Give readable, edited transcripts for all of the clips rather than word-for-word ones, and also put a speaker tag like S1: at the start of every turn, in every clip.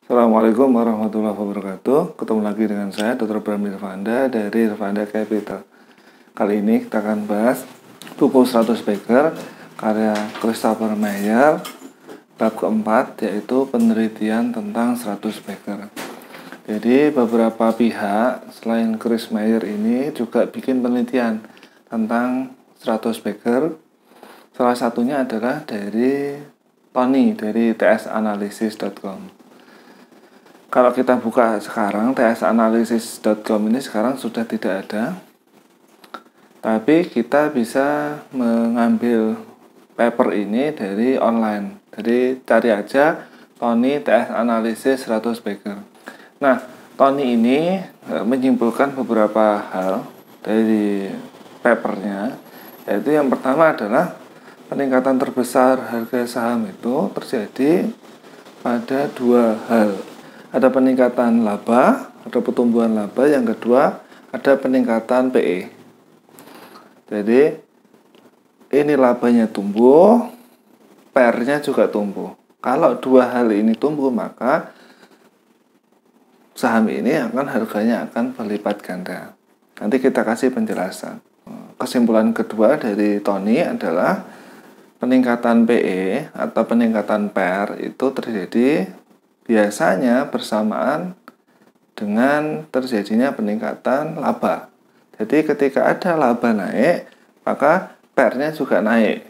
S1: Assalamualaikum warahmatullahi wabarakatuh. Ketemu lagi dengan saya Dr. Bram Irvanda dari Irvanda Capital. Kali ini kita akan bahas buku 100 Bagger karya Christopher Meyer, bab keempat, yaitu penelitian tentang 100 Bagger. Jadi beberapa pihak selain Chris Meyer ini juga bikin penelitian tentang 100 Bagger. Salah satunya adalah dari Tony dari tsanalysis.com. Kalau kita buka sekarang, tsanalysis.com ini sekarang sudah tidak ada. Tapi kita bisa mengambil paper ini dari online. Jadi cari aja Tony tsanalysis 100 Bagger. Nah, Tony ini menyimpulkan beberapa hal dari papernya. Yaitu yang pertama adalah peningkatan terbesar harga saham itu terjadi pada dua hal. Ada peningkatan laba, ada pertumbuhan laba. Yang kedua, ada peningkatan PE. Jadi, ini labanya tumbuh, PER-nya juga tumbuh. Kalau dua hal ini tumbuh, maka saham ini harganya akan berlipat ganda. Nanti kita kasih penjelasan. Kesimpulan kedua dari Tony adalah peningkatan PE atau peningkatan PER itu terjadi biasanya bersamaan dengan terjadinya peningkatan laba. Jadi ketika ada laba naik, maka PER-nya juga naik.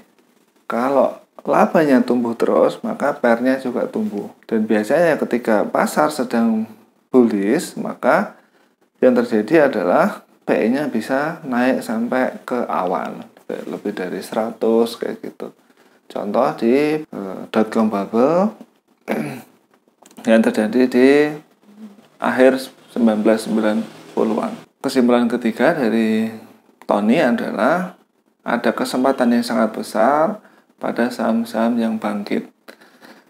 S1: Kalau labanya tumbuh terus, maka PER-nya juga tumbuh. Dan biasanya ketika pasar sedang bullish, maka yang terjadi adalah PE-nya bisa naik sampai ke awan, lebih dari 100 kayak gitu. Contoh di dot-com bubble yang terjadi di akhir 1990-an. Kesimpulan ketiga dari Tony adalah ada kesempatan yang sangat besar pada saham-saham yang bangkit.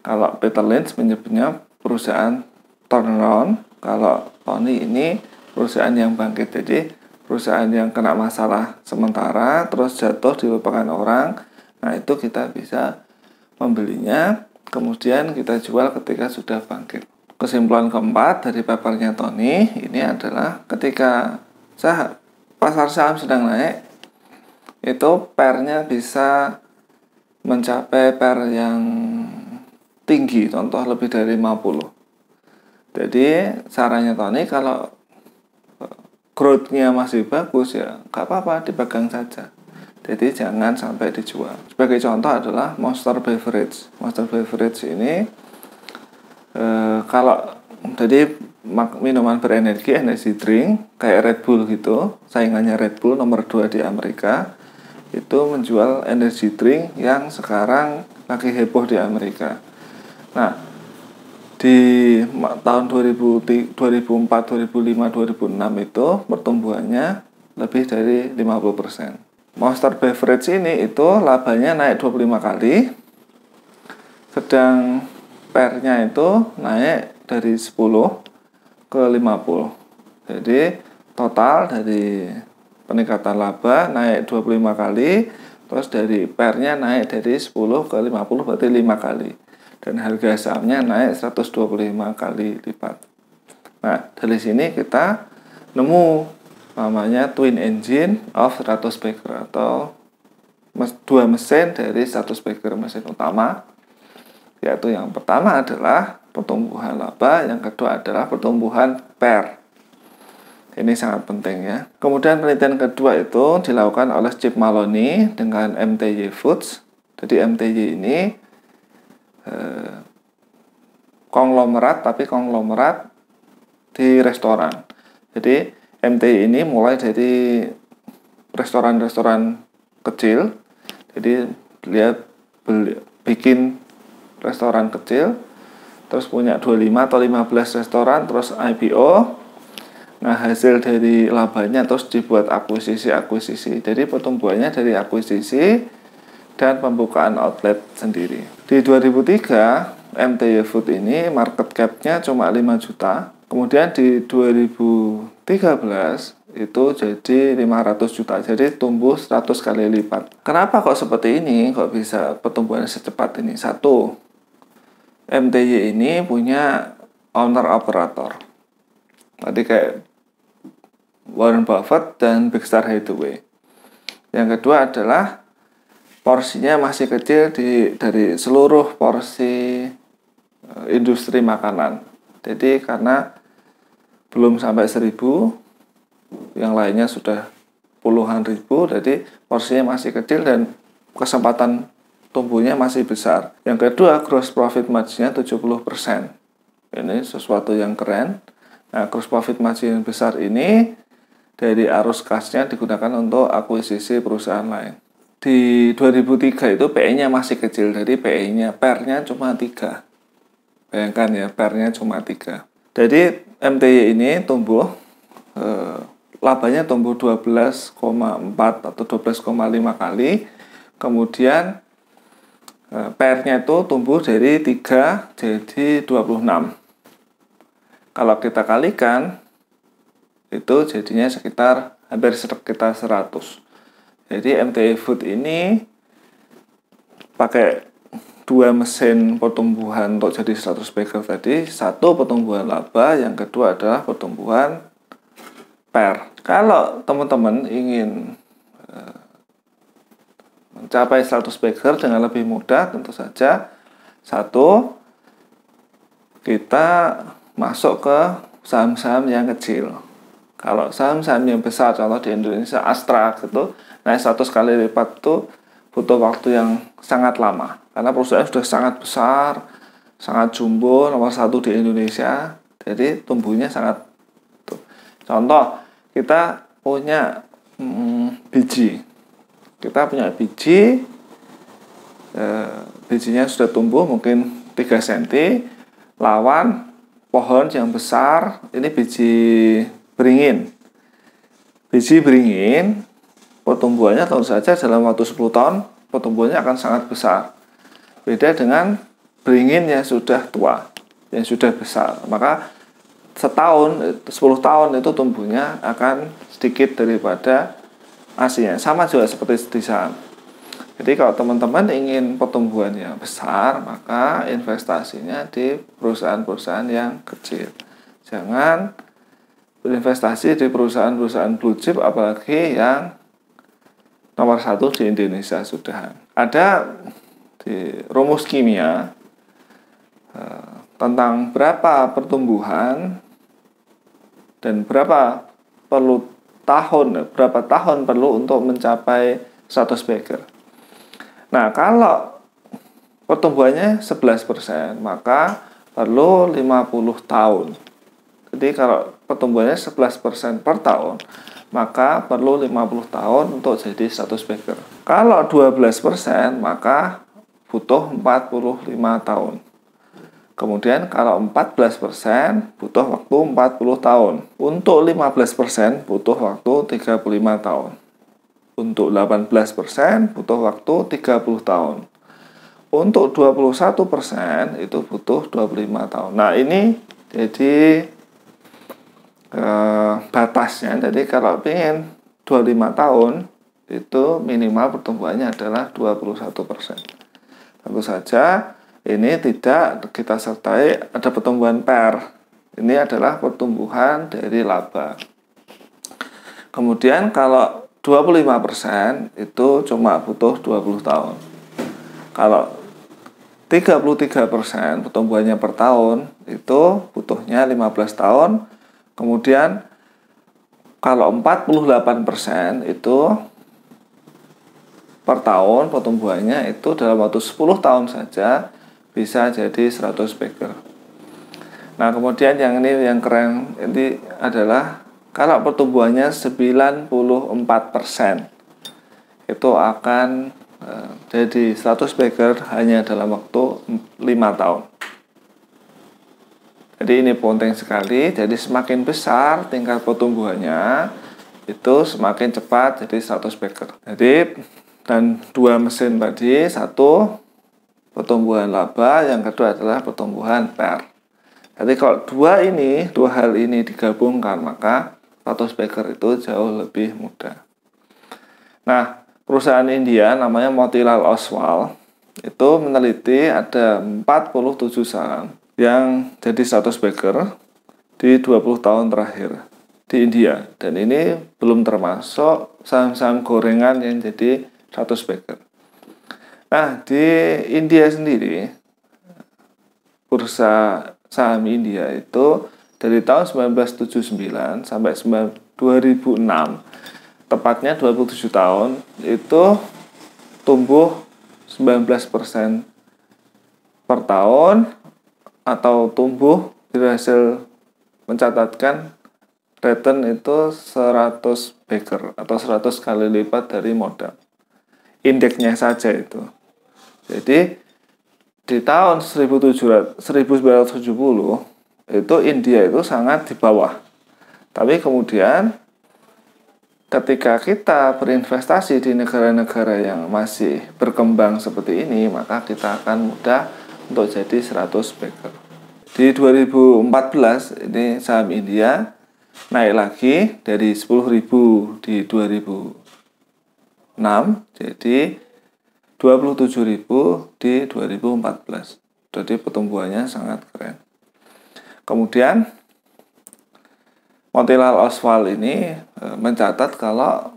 S1: Kalau Peter Lynch menyebutnya perusahaan turnaround, kalau Tony ini perusahaan yang bangkit. Jadi perusahaan yang kena masalah sementara terus jatuh dilupakan orang, nah itu kita bisa membelinya, kemudian kita jual ketika sudah bangkit. Kesimpulan keempat dari papernya Tony ini adalah ketika pasar saham sedang naik, itu PER-nya bisa mencapai PER yang tinggi, contoh lebih dari 50. Jadi sarannya Tony kalau growth-nya masih bagus ya gak apa-apa, dipegang saja. Jadi jangan sampai dijual. Sebagai contoh adalah Monster Beverage. Monster Beverage ini kalau jadi minuman berenergi, energy drink kayak Red Bull gitu, saingannya Red Bull nomor 2 di Amerika, itu menjual energy drink yang sekarang lagi heboh di Amerika. Nah, di tahun 2004, 2005, 2006 itu pertumbuhannya lebih dari 50%. Monster Beverage ini itu labanya naik 25 kali, sedang PER-nya itu naik dari 10 ke 50. Jadi total dari peningkatan laba naik 25 kali, terus dari PER-nya naik dari 10 ke 50 berarti 5 kali. Dan harga sahamnya naik 125 kali lipat. Nah, dari sini kita nemu namanya twin engine of 100 Bagger atau dua mesin dari 100 Bagger, mesin utama, yaitu yang pertama adalah pertumbuhan laba, yang kedua adalah pertumbuhan PER. Ini sangat penting ya. Kemudian penelitian kedua itu dilakukan oleh Chip Maloney dengan MTY Foods. Jadi MTY ini konglomerat, tapi konglomerat di restoran. Jadi MTY ini mulai dari restoran-restoran kecil. Jadi dia bikin restoran kecil, terus punya 25 atau 15 restoran, terus IPO. Nah, hasil dari labanya terus dibuat akuisisi. Jadi pertumbuhannya dari akuisisi dan pembukaan outlet sendiri. Di 2003, MTY Food ini market cap-nya cuma 5 juta. Kemudian di 2013 itu jadi 500 juta. Jadi tumbuh 100 kali lipat. Kenapa kok seperti ini? Kok bisa pertumbuhannya secepat ini? Satu, MTY ini punya owner operator. Tadi kayak Warren Buffett dan Berkshire Hathaway. Yang kedua adalah porsinya masih kecil dari seluruh porsi industri makanan. Jadi karena belum sampai 1.000, yang lainnya sudah puluhan ribu, jadi porsinya masih kecil dan kesempatan tumbuhnya masih besar. Yang kedua, gross profit margin-nya 70%. Ini sesuatu yang keren. Nah, gross profit margin yang besar ini dari arus kasnya digunakan untuk akuisisi perusahaan lain. Di 2003 itu PE-nya masih kecil, jadi PER-nya cuma 3. Bayangkan ya, PER-nya cuma 3. Jadi MTY ini tumbuh, labanya tumbuh 12,4 atau 12,5 kali. Kemudian PER-nya itu tumbuh dari 3 jadi 26. Kalau kita kalikan, itu jadinya hampir sekitar 100. Jadi MTY Food ini pakai 2 mesin pertumbuhan untuk jadi 100 bager tadi. Satu pertumbuhan laba, yang kedua adalah pertumbuhan PER. Kalau teman-teman ingin mencapai 100 bager dengan lebih mudah, tentu saja satu, kita masuk ke saham-saham yang kecil. Kalau saham-saham yang besar, contoh di Indonesia Astra gitu, naik 100 kali lipat itu butuh waktu yang sangat lama. Karena perusahaan sudah sangat besar, sangat jumbo, nomor 1 di Indonesia. Jadi tumbuhnya sangat. Contoh, kita punya biji. Kita punya biji, bijinya sudah tumbuh mungkin 3 cm, lawan pohon yang besar, ini biji beringin. Biji beringin, pertumbuhannya tentu saja dalam waktu 10 tahun, pertumbuhannya akan sangat besar. Beda dengan beringin yang sudah tua, yang sudah besar. Maka setahun, 10 tahun itu tumbuhnya akan sedikit daripada aslinya. Sama juga seperti di saham. Jadi kalau teman-teman ingin pertumbuhan yang besar, maka investasinya di perusahaan-perusahaan yang kecil. Jangan berinvestasi di perusahaan-perusahaan blue chip, apalagi yang nomor 1 di Indonesia sudah. Ada di rumus kimia tentang berapa pertumbuhan dan berapa tahun perlu untuk mencapai 100 bager. Nah, kalau pertumbuhannya 11%, maka perlu 50 tahun. Jadi kalau pertumbuhannya 11% per tahun, maka perlu 50 tahun untuk jadi 100 bager. Kalau 12%, maka butuh 45 tahun. Kemudian kalau 14% butuh waktu 40 tahun. Untuk 15% butuh waktu 35 tahun. Untuk 18% butuh waktu 30 tahun. Untuk 21% itu butuh 25 tahun. Nah, ini jadi batasnya. Jadi kalau ingin 25 tahun, itu minimal pertumbuhannya adalah 21%. Tentu saja ini tidak kita sertai ada pertumbuhan PER. Ini adalah pertumbuhan dari laba. Kemudian kalau 25% itu cuma butuh 20 tahun. Kalau 33% pertumbuhannya per tahun itu butuhnya 15 tahun. Kemudian kalau 48% itu per tahun pertumbuhannya itu dalam waktu 10 tahun saja bisa jadi 100 bager. Nah, kemudian yang ini yang keren ini adalah kalau pertumbuhannya 94%, itu akan jadi 100 bager hanya dalam waktu 5 tahun. Jadi ini penting sekali. Jadi semakin besar tingkat pertumbuhannya, itu semakin cepat jadi 100 bager. Jadi dan 2 mesin tadi, satu pertumbuhan laba, yang kedua adalah pertumbuhan PER. Jadi kalau dua hal ini digabungkan, maka 100 bager itu jauh lebih mudah. Nah, perusahaan India namanya Motilal Oswal itu meneliti ada 47 saham yang jadi 100 bagger di 20 tahun terakhir di India. Dan ini belum termasuk saham-saham gorengan yang jadi 100 bagger. Nah, di India sendiri, bursa saham India itu dari tahun 1979 sampai 2006, tepatnya 27 tahun, itu tumbuh 19% per tahun, atau tumbuh berhasil mencatatkan return itu 100 bagger atau 100 kali lipat dari modal. Indeksnya saja itu. Jadi di tahun 1970 itu India itu sangat di bawah. Tapi kemudian ketika kita berinvestasi di negara-negara yang masih berkembang seperti ini, maka kita akan mudah untuk jadi 100 bagger. Di 2014 ini saham India naik lagi dari 10.000 di 2006 jadi 27.000 di 2014. Jadi pertumbuhannya sangat keren. Kemudian Motilal Oswal ini mencatat kalau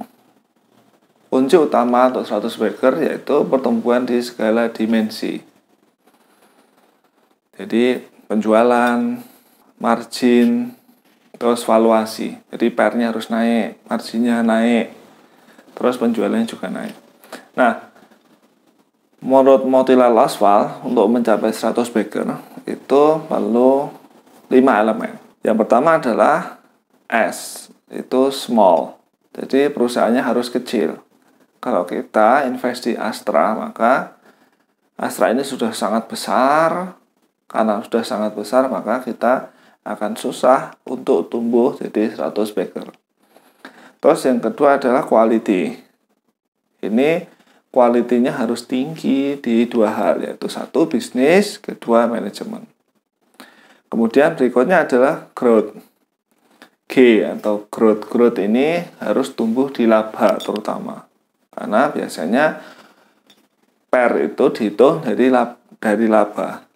S1: kunci utama untuk 100 bagger yaitu pertumbuhan di segala dimensi. Jadi penjualan, margin, terus valuasi. Jadi PER-nya harus naik, marginnya naik, terus penjualannya juga naik. Nah, menurut Motilal Oswal, untuk mencapai 100 bagger itu perlu 5 elemen. Yang pertama adalah S, itu small. Jadi perusahaannya harus kecil. Kalau kita invest di Astra, maka Astra ini sudah sangat besar. Karena sudah sangat besar, maka kita akan susah untuk tumbuh jadi 100 bagger. Terus yang kedua adalah quality. Ini quality-nya harus tinggi di dua hal, yaitu satu bisnis, kedua manajemen. Kemudian berikutnya adalah growth. G atau growth ini harus tumbuh di laba terutama. Karena biasanya PER itu dihitung dari laba.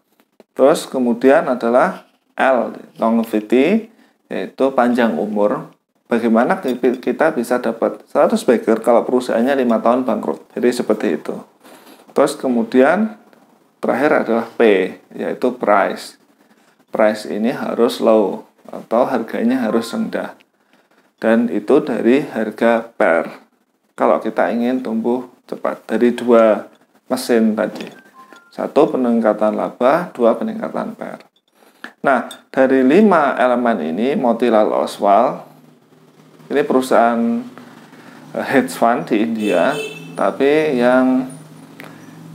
S1: Terus kemudian adalah L, longevity, yaitu panjang umur. Bagaimana kita bisa dapat 100 bagger kalau perusahaannya 5 tahun bangkrut. Jadi seperti itu. Terus kemudian terakhir adalah P, yaitu price. Price ini harus low atau harganya harus rendah. Dan itu dari harga PER. Kalau kita ingin tumbuh cepat. Dari dua mesin tadi. Satu peningkatan laba, dua peningkatan PER. Nah, dari 5 elemen ini, Motilal Oswal, ini perusahaan hedge fund di India, tapi yang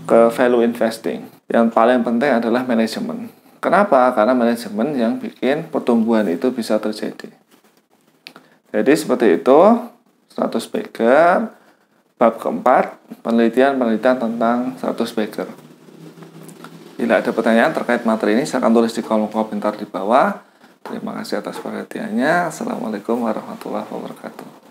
S1: ke value investing. Yang paling penting adalah manajemen. Kenapa? Karena manajemen yang bikin pertumbuhan itu bisa terjadi. Jadi seperti itu, 100 bagger, bab keempat, penelitian tentang 100 bagger. Bila ada pertanyaan terkait materi ini, silakan tulis di kolom komentar di bawah. Terima kasih atas perhatiannya. Assalamualaikum warahmatullahi wabarakatuh.